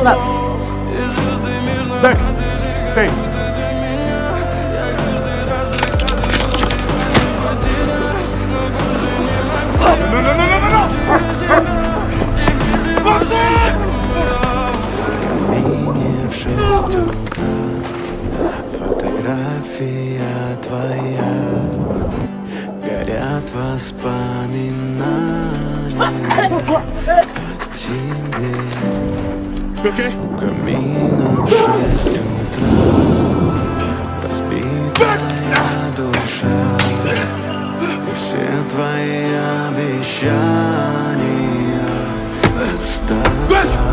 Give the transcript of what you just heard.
Стоп. Так, стей. Камине в 6 утра, фотография твоя, горят воспоминания о тебе. У камина в 6 утра, разбитая душа, и все твои обещания пустота.